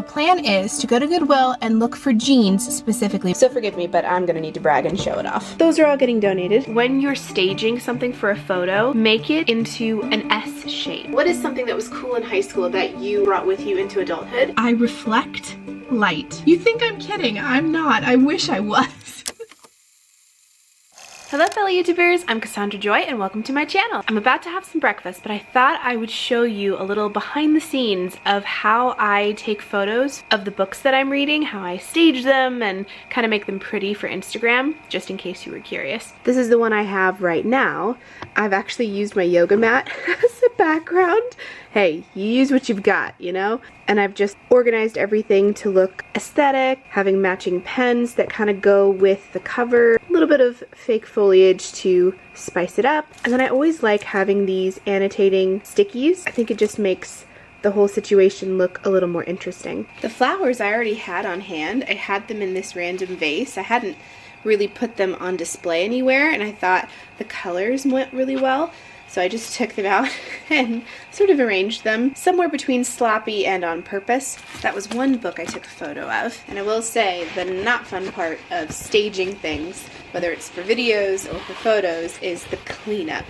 plan is to go to Goodwill and look for jeans specifically. So forgive me, but I'm gonna need to brag and show it off. Those are all getting donated. When you're staging something for a photo, make it into an S shape. What is something that was cool in high school that you brought with you into adulthood? I reflect light. You think I'm kidding? I'm not. I wish I was. Hello fellow YouTubers, I'm Cassandra Joy and welcome to my channel. I'm about to have some breakfast, but I thought I would show you a little behind the scenes of how I take photos of the books that I'm reading, how I stage them and kind of make them pretty for Instagram, just in case you were curious. This is the one I have right now. I've actually used my yoga mat as a background. Hey, you use what you've got, you know? And I've just organized everything to look aesthetic, having matching pens that kind of go with the cover, a little bit of fake foliage to spice it up. And then I always like having these annotating stickies. I think it just makes the whole situation look a little more interesting. The flowers I already had on hand. I had them in this random vase. I hadn't really put them on display anywhere, and I thought the colors went really well. So I just took them out and sort of arranged them somewhere between sloppy and on purpose. That was one book I took a photo of. And I will say the not fun part of staging things, whether it's for videos or for photos, is the cleanup.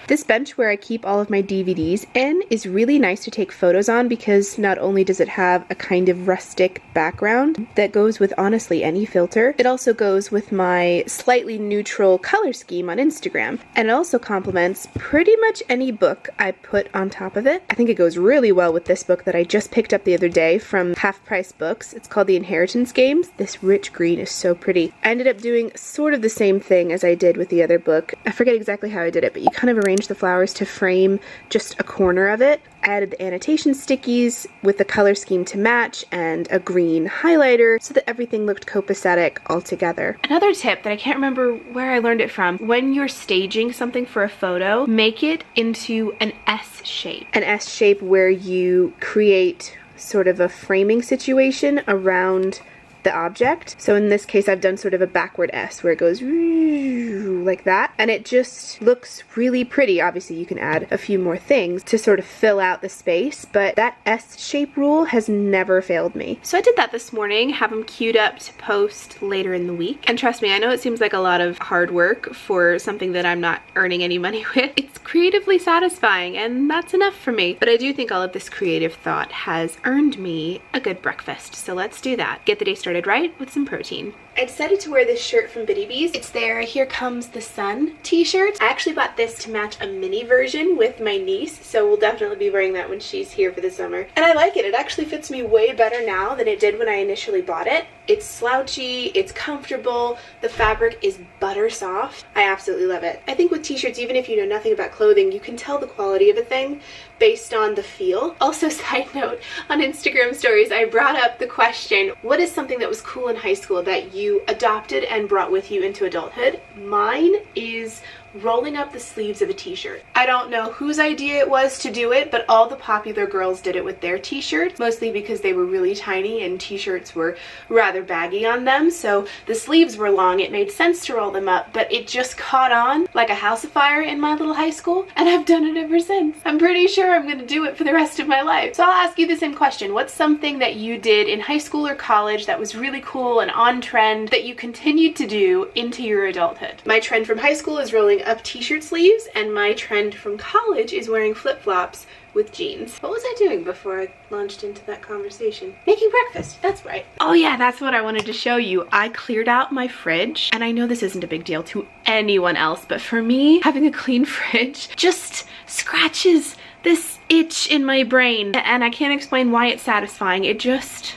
This bench where I keep all of my DVDs in is really nice to take photos on because not only does it have a kind of rustic background that goes with honestly any filter, it also goes with my slightly neutral color scheme on Instagram. And it also complements pretty much any book I put on top of it. I think it goes really well with this book that I just picked up the other day from Half Price Books. It's called The Inheritance Games. This rich green is so pretty. I ended up doing sort of the same thing as I did with the other book. I forget exactly how I did it, but you kind of arrange the flowers to frame just a corner of it. I added the annotation stickies with the color scheme to match and a green highlighter so that everything looked copacetic all together. Another tip that I can't remember where I learned it from, when you're staging something for a photo, make it into an S shape. An S shape where you create sort of a framing situation around the object. So in this case I've done sort of a backward S where it goes like that, and it just looks really pretty. Obviously you can add a few more things to sort of fill out the space, but that S shape rule has never failed me. So I did that this morning, have them queued up to post later in the week. And trust me, I know it seems like a lot of hard work for something that I'm not earning any money with. It's creatively satisfying and that's enough for me. But I do think all of this creative thought has earned me a good breakfast. So let's do that. Get the day started right with some protein. I decided to wear this shirt from Bitty Bees. It's their Here Comes the Sun t-shirt. I actually bought this to match a mini version with my niece, so we'll definitely be wearing that when she's here for the summer. And I like it. It actually fits me way better now than it did when I initially bought it. It's slouchy, it's comfortable, the fabric is butter soft. I absolutely love it. I think with t-shirts, even if you know nothing about clothing, you can tell the quality of a thing based on the feel. Also, side note, on Instagram stories, I brought up the question, what is something that was cool in high school that you adopted and brought with you into adulthood? Mine is rolling up the sleeves of a t-shirt. I don't know whose idea it was to do it, but all the popular girls did it with their t-shirts, mostly because they were really tiny and t-shirts were rather baggy on them, so the sleeves were long. It made sense to roll them up, but it just caught on like a house of fire in my little high school, and I've done it ever since. I'm pretty sure I'm gonna do it for the rest of my life. So I'll ask you the same question. What's something that you did in high school or college that was really cool and on trend that you continued to do into your adulthood? My trend from high school is rolling up t-shirt sleeves, and my trend from college is wearing flip-flops with jeans. What was I doing before I launched into that conversation? Making breakfast, that's right. Oh yeah, that's what I wanted to show you. I cleared out my fridge, and I know this isn't a big deal to anyone else, but for me, having a clean fridge just scratches this itch in my brain, and I can't explain why it's satisfying. It just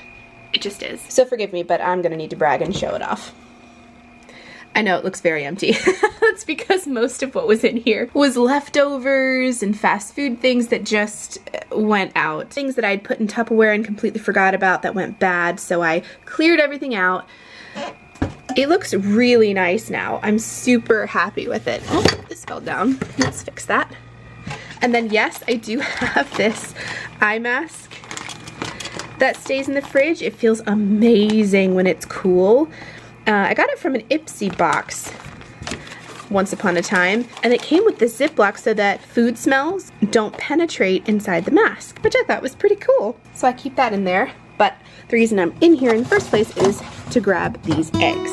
is. So forgive me, but I'm gonna need to brag and show it off. I know it looks very empty. That's because most of what was in here was leftovers and fast food things that just went out. Things that I'd put in Tupperware and completely forgot about that went bad, so I cleared everything out. It looks really nice now. I'm super happy with it. Oh, this fell down. Let's fix that. And then yes, I do have this eye mask that stays in the fridge. It feels amazing when it's cool. I got it from an Ipsy box once upon a time, and it came with this Ziploc so that food smells don't penetrate inside the mask, which I thought was pretty cool. So I keep that in there. But the reason I'm in here in the first place is to grab these eggs.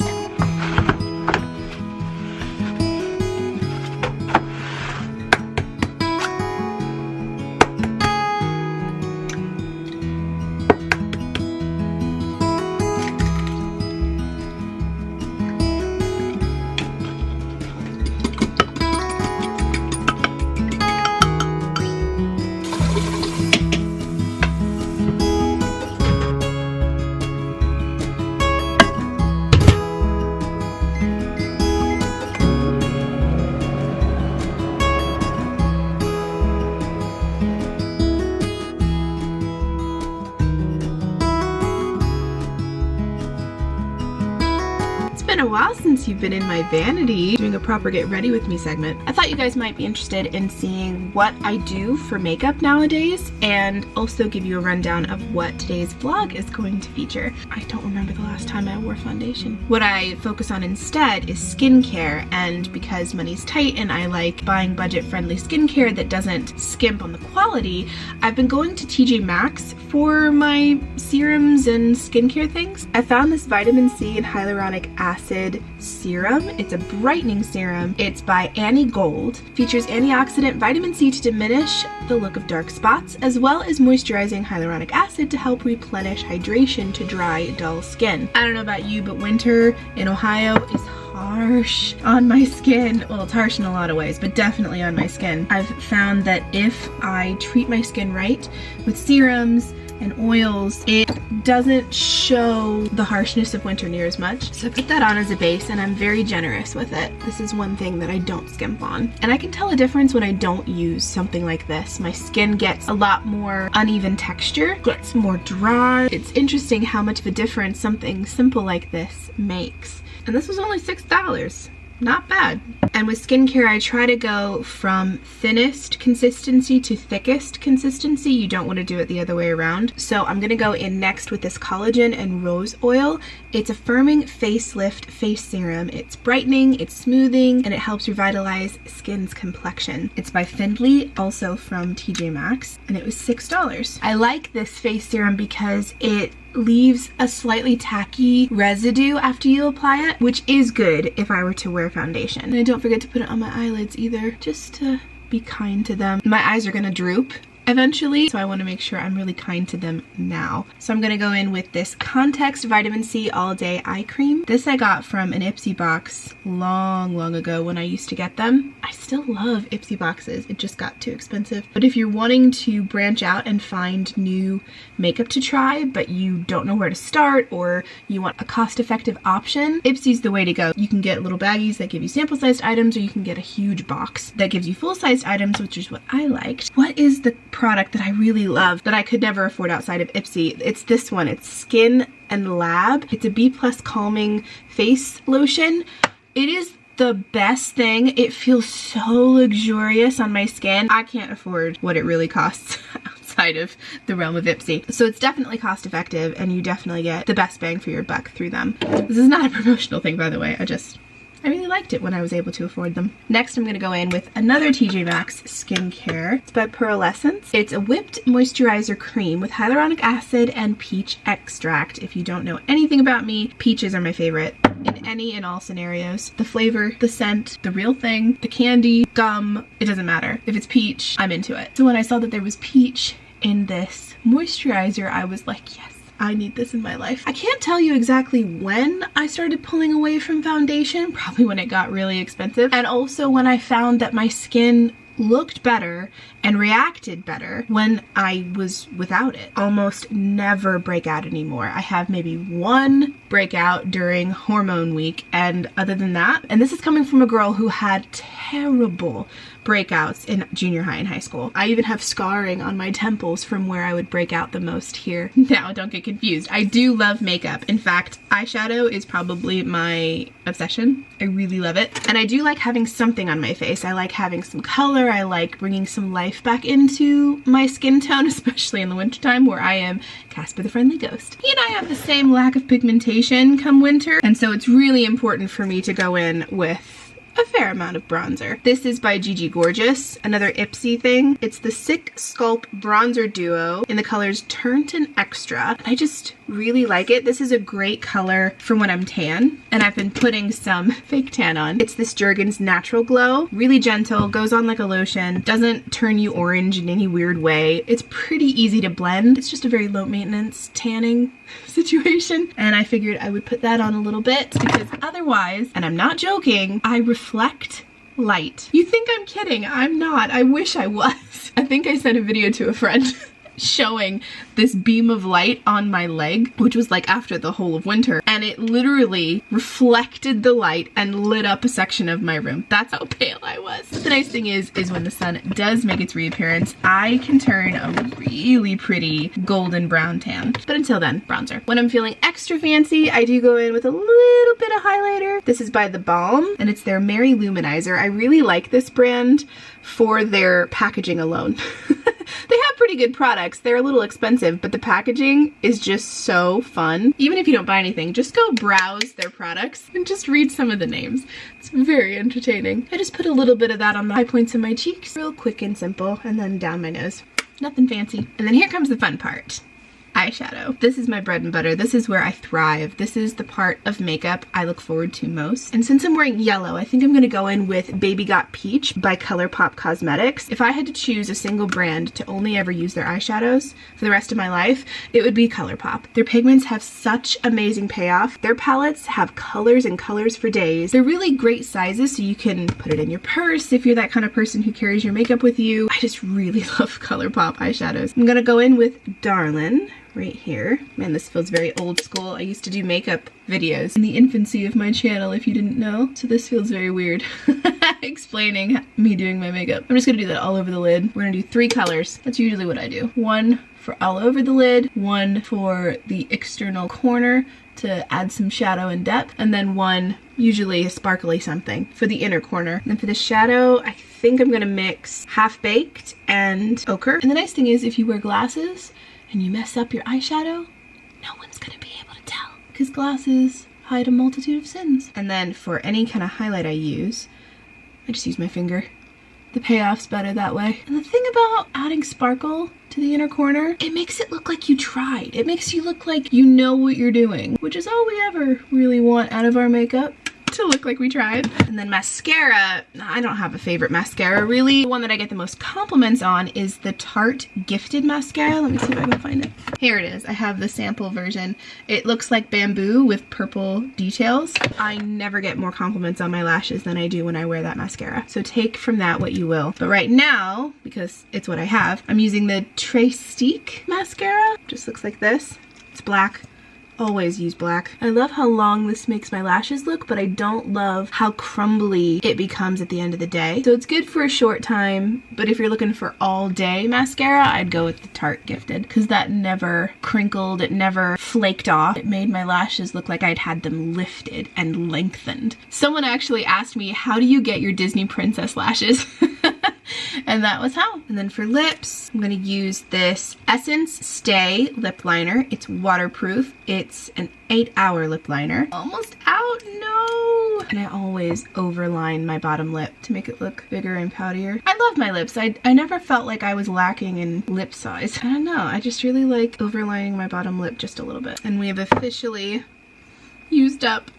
It's been a while since you've been in my vanity doing a proper get ready with me segment. I thought you guys might be interested in seeing what I do for makeup nowadays and also give you a rundown of what today's vlog is going to feature. I don't remember the last time I wore foundation. What I focus on instead is skincare, and because money's tight and I like buying budget-friendly skincare that doesn't skimp on the quality, I've been going to TJ Maxx for my serums and skincare things. I found this vitamin C and hyaluronic acid serum. It's a brightening serum. It's by Annie Gold. Features antioxidant vitamin C to diminish the look of dark spots, as well as moisturizing hyaluronic acid to help replenish hydration to dry, dull skin. I don't know about you, but winter in Ohio is harsh on my skin. Well, it's harsh in a lot of ways, but definitely on my skin. I've found that if I treat my skin right with serums and oils, it doesn't show the harshness of winter near as much. So I put that on as a base and I'm very generous with it. This is one thing that I don't skimp on. And I can tell a difference when I don't use something like this. My skin gets a lot more uneven texture, gets more dry. It's interesting how much of a difference something simple like this makes. And this was only $6. Not bad. And with skincare, I try to go from thinnest consistency to thickest consistency. You don't want to do it the other way around. So I'm gonna go in next with this collagen and rose oil. It's a firming facelift face serum. It's brightening, it's smoothing, and it helps revitalize skin's complexion. It's by Findlay, also from TJ Maxx, and it was $6. I like this face serum because it leaves a slightly tacky residue after you apply it, which is good if I were to wear foundation. And I don't forget to put it on my eyelids either, just to be kind to them. My eyes are gonna droop eventually, so I want to make sure I'm really kind to them now. So I'm gonna go in with this Context Vitamin C All Day Eye Cream. This I got from an Ipsy box long ago when I used to get them. I still love Ipsy boxes, it just got too expensive. But if you're wanting to branch out and find new makeup to try, but you don't know where to start, or you want a cost-effective option, Ipsy's the way to go. You can get little baggies that give you sample-sized items, or you can get a huge box that gives you full-sized items, which is what I liked. What is the product that I really love that I could never afford outside of Ipsy? It's this one. It's Skin and Lab. It's a B+ calming face lotion. It is the best thing. It feels so luxurious on my skin. I can't afford what it really costs outside of the realm of Ipsy. So it's definitely cost effective, and you definitely get the best bang for your buck through them. This is not a promotional thing, by the way. I really liked it when I was able to afford them. Next, I'm gonna go in with another TJ Maxx skincare. It's by Pearlescence. It's a whipped moisturizer cream with hyaluronic acid and peach extract. If you don't know anything about me, peaches are my favorite in any and all scenarios. The flavor, the scent, the real thing, the candy, gum, it doesn't matter. If it's peach, I'm into it. So when I saw that there was peach in this moisturizer, I was like, yes, I need this in my life. I can't tell you exactly when I started pulling away from foundation, probably when it got really expensive, and also when I found that my skin looked better and reacted better when I was without it. Almost never break out anymore. I have maybe one breakout during hormone week, and other than that, and this is coming from a girl who had terrible breakouts in junior high and high school. I even have scarring on my temples from where I would break out the most here. Now, don't get confused. I do love makeup. In fact, eyeshadow is probably my obsession. I really love it. And I do like having something on my face. I like having some color. I like bringing some life back into my skin tone, especially in the wintertime where I am Casper the Friendly Ghost. He and I have the same lack of pigmentation come winter, and so it's really important for me to go in with a fair amount of bronzer. This is by Gigi Gorgeous, another Ipsy thing. It's the Sick Sculpt Bronzer Duo in the colors Turnt Extra. And I just really like it. This is a great color for when I'm tan, and I've been putting some fake tan on. It's this Jergens Natural Glow. Really gentle, goes on like a lotion, doesn't turn you orange in any weird way. It's pretty easy to blend. It's just a very low maintenance tanning situation, and I figured I would put that on a little bit because otherwise, and I'm not joking, I reflect light. You think I'm kidding? I'm not. I wish I was. I think I sent a video to a friend showing this beam of light on my leg, which was like after the whole of winter, and it literally reflected the light and lit up a section of my room. That's how pale I was. But the nice thing is when the sun does make its reappearance, I can turn a really pretty golden brown tan. But until then, bronzer. When I'm feeling extra fancy, I do go in with a little bit of highlighter. This is by The Balm, and it's their Mary Luminizer. I really like this brand for their packaging alone. They have pretty good products. They're a little expensive, but the packaging is just so fun. Even if you don't buy anything, just go browse their products and just read some of the names. It's very entertaining. I just put a little bit of that on the high points of my cheeks, real quick and simple, and then down my nose. Nothing fancy. And then here comes the fun part. Eyeshadow. This is my bread and butter. This is where I thrive. This is the part of makeup I look forward to most. And since I'm wearing yellow, I think I'm gonna go in with Baby Got Peach by ColourPop Cosmetics. If I had to choose a single brand to only ever use their eyeshadows for the rest of my life, it would be ColourPop. Their pigments have such amazing payoff. Their palettes have colors and colors for days. They're really great sizes, so you can put it in your purse if you're that kind of person who carries your makeup with you. I just really love ColourPop eyeshadows. I'm gonna go in with Darlin' right here. Man, this feels very old school. I used to do makeup videos in the infancy of my channel, if you didn't know. So this feels very weird explaining me doing my makeup. I'm just gonna do that all over the lid. We're gonna do 3 colors. That's usually what I do. One for all over the lid, one for the external corner to add some shadow and depth, and then one, usually a sparkly something, for the inner corner. And for the shadow, I think I'm gonna mix Half Baked and Ochre. And the nice thing is, if you wear glasses and you mess up your eyeshadow, no one's gonna be able to tell, because glasses hide a multitude of sins. And then for any kind of highlight I use, I just use my finger. The payoff's better that way. And the thing about adding sparkle to the inner corner, it makes it look like you tried. It makes you look like you know what you're doing, which is all we ever really want out of our makeup. To look like we tried. And then mascara, I don't have a favorite mascara really. The one that I get the most compliments on is the Tarte Gifted Mascara. Let me see if I can find it. Here it is. I have the sample version. It looks like bamboo with purple details. I never get more compliments on my lashes than I do when I wear that mascara. So take from that what you will. But right now, because it's what I have, I'm using the Trestique mascara. Just looks like this. It's black. Always use black. I love how long this makes my lashes look, but I don't love how crumbly it becomes at the end of the day. So it's good for a short time, but if you're looking for all day mascara, I'd go with the Tarte Gifted, because that never crinkled, it never flaked off. It made my lashes look like I'd had them lifted and lengthened. Someone actually asked me, how do you get your Disney princess lashes? And that was how. And then for lips, I'm gonna use this Essence Stay lip liner. It's waterproof. It's an 8-hour lip liner. Almost out, no! And I always overline my bottom lip to make it look bigger and poutier. I love my lips. I never felt like I was lacking in lip size. I don't know, I just really like overlining my bottom lip just a little bit. And we have officially used up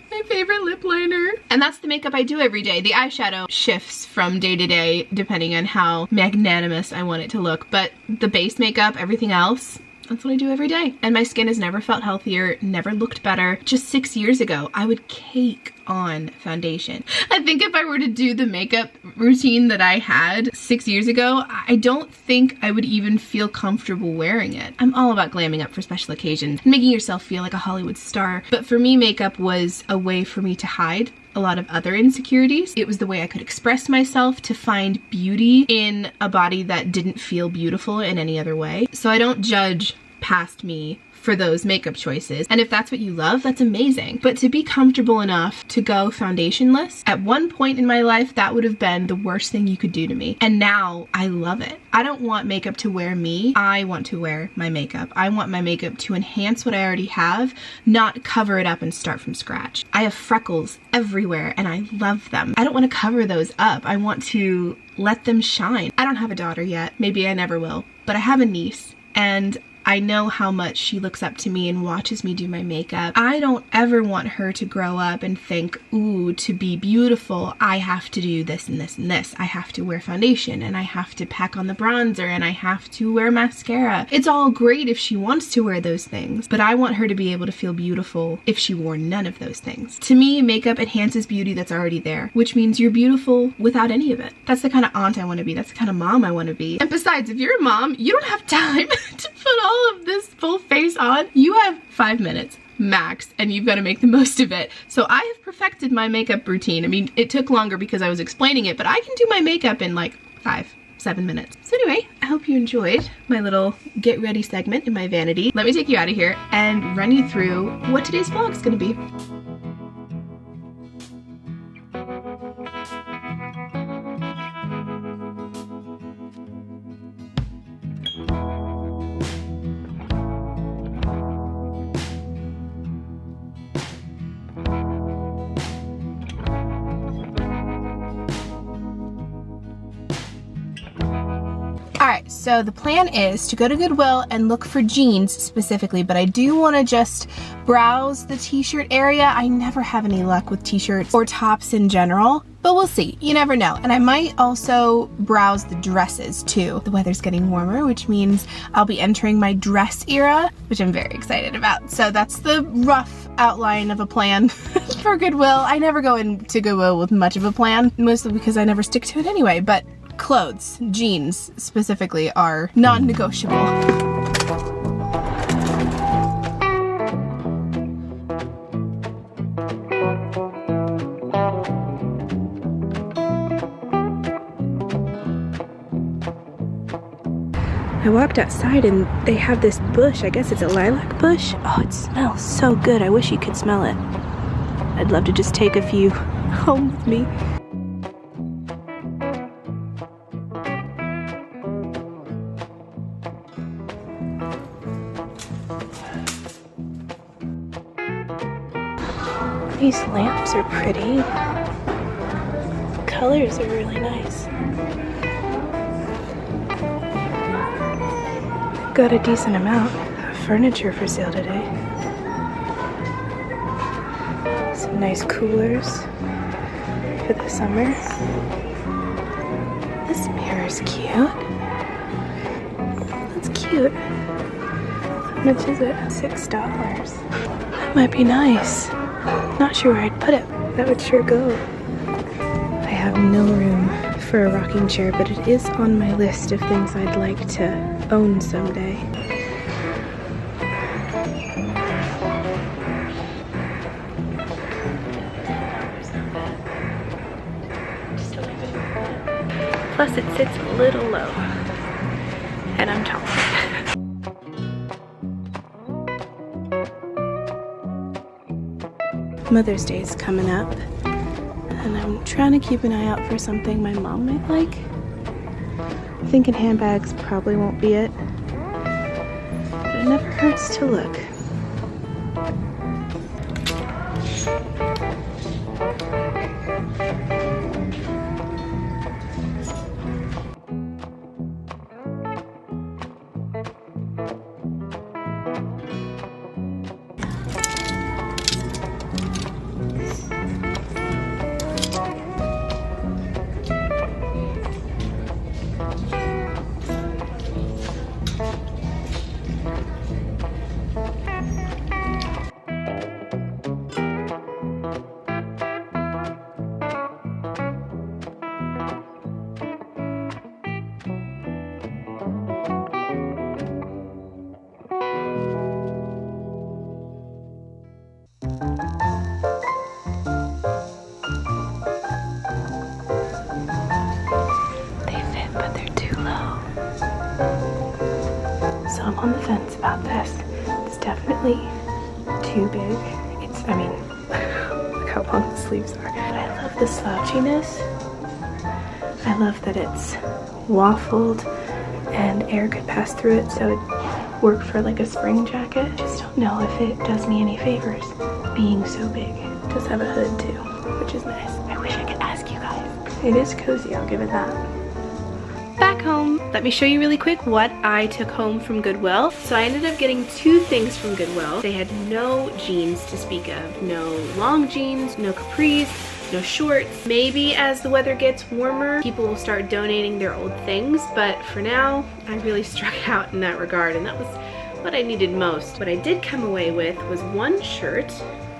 my favorite lip liner. And that's the makeup I do every day. The eyeshadow shifts from day to day depending on how magnanimous I want it to look, but the base makeup, everything else, that's what I do every day. And my skin has never felt healthier, never looked better. Just 6 years ago, I would cake on foundation. I think if I were to do the makeup routine that I had 6 years ago, I don't think I would even feel comfortable wearing it. I'm all about glamming up for special occasions and making yourself feel like a Hollywood star. But for me, makeup was a way for me to hide a lot of other insecurities. It was the way I could express myself, to find beauty in a body that didn't feel beautiful in any other way. So I don't judge past me for those makeup choices. And if that's what you love, that's amazing. But to be comfortable enough to go foundationless, at one point in my life, that would have been the worst thing you could do to me. And now I love it. I don't want makeup to wear me. I want to wear my makeup. I want my makeup to enhance what I already have, not cover it up and start from scratch. I have freckles everywhere and I love them. I don't want to cover those up. I want to let them shine. I don't have a daughter yet. Maybe I never will, but I have a niece, and I know how much she looks up to me and watches me do my makeup. I don't ever want her to grow up and think, ooh, to be beautiful, I have to do this and this and this. I have to wear foundation, and I have to pack on the bronzer, and I have to wear mascara. It's all great if she wants to wear those things, but I want her to be able to feel beautiful if she wore none of those things. To me, makeup enhances beauty that's already there, which means you're beautiful without any of it. That's the kind of aunt I want to be. That's the kind of mom I want to be. And besides, if you're a mom, you don't have time to put all of this full face on. You have 5 minutes max, and you've got to make the most of it. So I have perfected my makeup routine. I mean, it took longer because I was explaining it, but I can do my makeup in like 5-7 minutes. So anyway, I hope you enjoyed my little get ready segment in my vanity. Let me take you out of here and run you through what today's vlog is going to be. Alright, so the plan is to go to Goodwill and look for jeans specifically, but I do want to just browse the t-shirt area. I never have any luck with t-shirts or tops in general, but we'll see. You never know. And I might also browse the dresses too. The weather's getting warmer, which means I'll be entering my dress era, which I'm very excited about. So that's the rough outline of a plan for Goodwill. I never go into Goodwill with much of a plan, mostly because I never stick to it anyway, but clothes, jeans specifically, are non-negotiable. I walked outside and they have this bush. I guess it's a lilac bush. Oh, it smells so good. I wish you could smell it. I'd love to just take a few home with me. These lamps are pretty. Colors are really nice. Got a decent amount of furniture for sale today. Some nice coolers for the summer. This mirror's cute. That's cute. How much is it? $6. That might be nice. Not sure where I'd put it. That would sure go. I have no room for a rocking chair, but it is on my list of things I'd like to own someday. Plus it sits a little low, and I'm tall. Mother's Day is coming up, and I'm trying to keep an eye out for something my mom might like. I'm thinking handbags probably won't be it, but it never hurts to look. about this. It's definitely too big. I mean, look how long the sleeves are. But I love the slouchiness. I love that it's waffled and air could pass through it, so it worked for like a spring jacket. I just don't know if it does me any favors being so big. It does have a hood too, which is nice. I wish I could ask you guys. It is cozy, I'll give it that. Back home, let me show you really quick what I took home from Goodwill. So I ended up getting 2 things from Goodwill. They had no jeans to speak of. No long jeans, no capris, no shorts. Maybe as the weather gets warmer, people will start donating their old things, but for now, I really struck out in that regard, and that was what I needed most. What I did come away with was 1 shirt,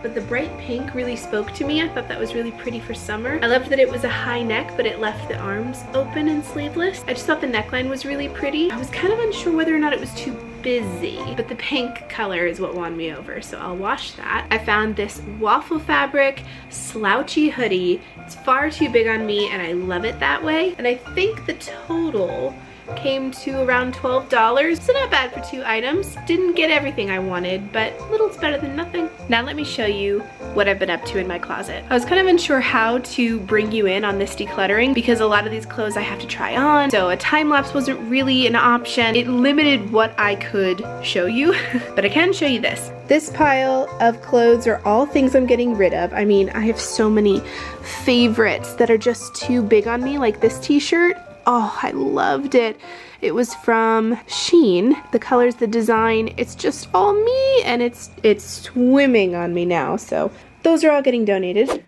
but the bright pink really spoke to me. I thought that was really pretty for summer. I loved that it was a high neck, but it left the arms open and sleeveless. I just thought the neckline was really pretty. I was kind of unsure whether or not it was too busy, but the pink color is what won me over, so I'll wash that. I found this waffle fabric slouchy hoodie. It's far too big on me, and I love it that way. And I think the total came to around $12, so not bad for 2 items. Didn't get everything I wanted, but little's better than nothing. Now let me show you what I've been up to in my closet. I was kind of unsure how to bring you in on this decluttering because a lot of these clothes I have to try on, so a time lapse wasn't really an option. It limited what I could show you, but I can show you this. This pile of clothes are all things I'm getting rid of. I mean, I have so many favorites that are just too big on me, like this t-shirt. Oh, I loved it. It was from Shein. The colors, the design, it's just all me, and it's swimming on me now. So those are all getting donated.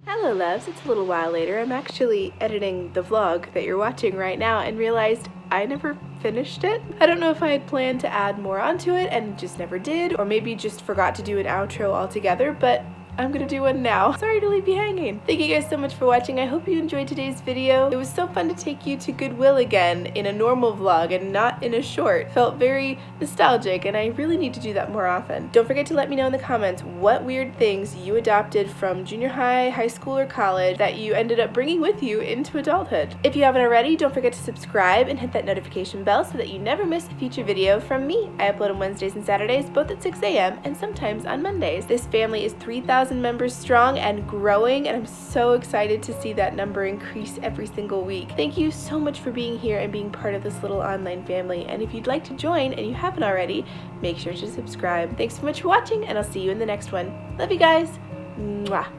Hello loves, it's a little while later. I'm actually editing the vlog that you're watching right now and realized I never finished it. I don't know if I had planned to add more onto it and just never did, or maybe just forgot to do an outro altogether, but I'm gonna do one now. Sorry to leave you hanging. Thank you guys so much for watching. I hope you enjoyed today's video. It was so fun to take you to Goodwill again in a normal vlog and not in a short. Felt very nostalgic, and I really need to do that more often. Don't forget to let me know in the comments what weird things you adopted from junior high, high school, or college that you ended up bringing with you into adulthood. If you haven't already, don't forget to subscribe and hit that notification bell so that you never miss a future video from me. I upload on Wednesdays and Saturdays, both at 6 a.m. and sometimes on Mondays. This family is 3,000 members strong and growing, and I'm so excited to see that number increase every single week. Thank you so much for being here and being part of this little online family, and if you'd like to join and you haven't already, make sure to subscribe. Thanks so much for watching, and I'll see you in the next one. Love you guys. Mwah.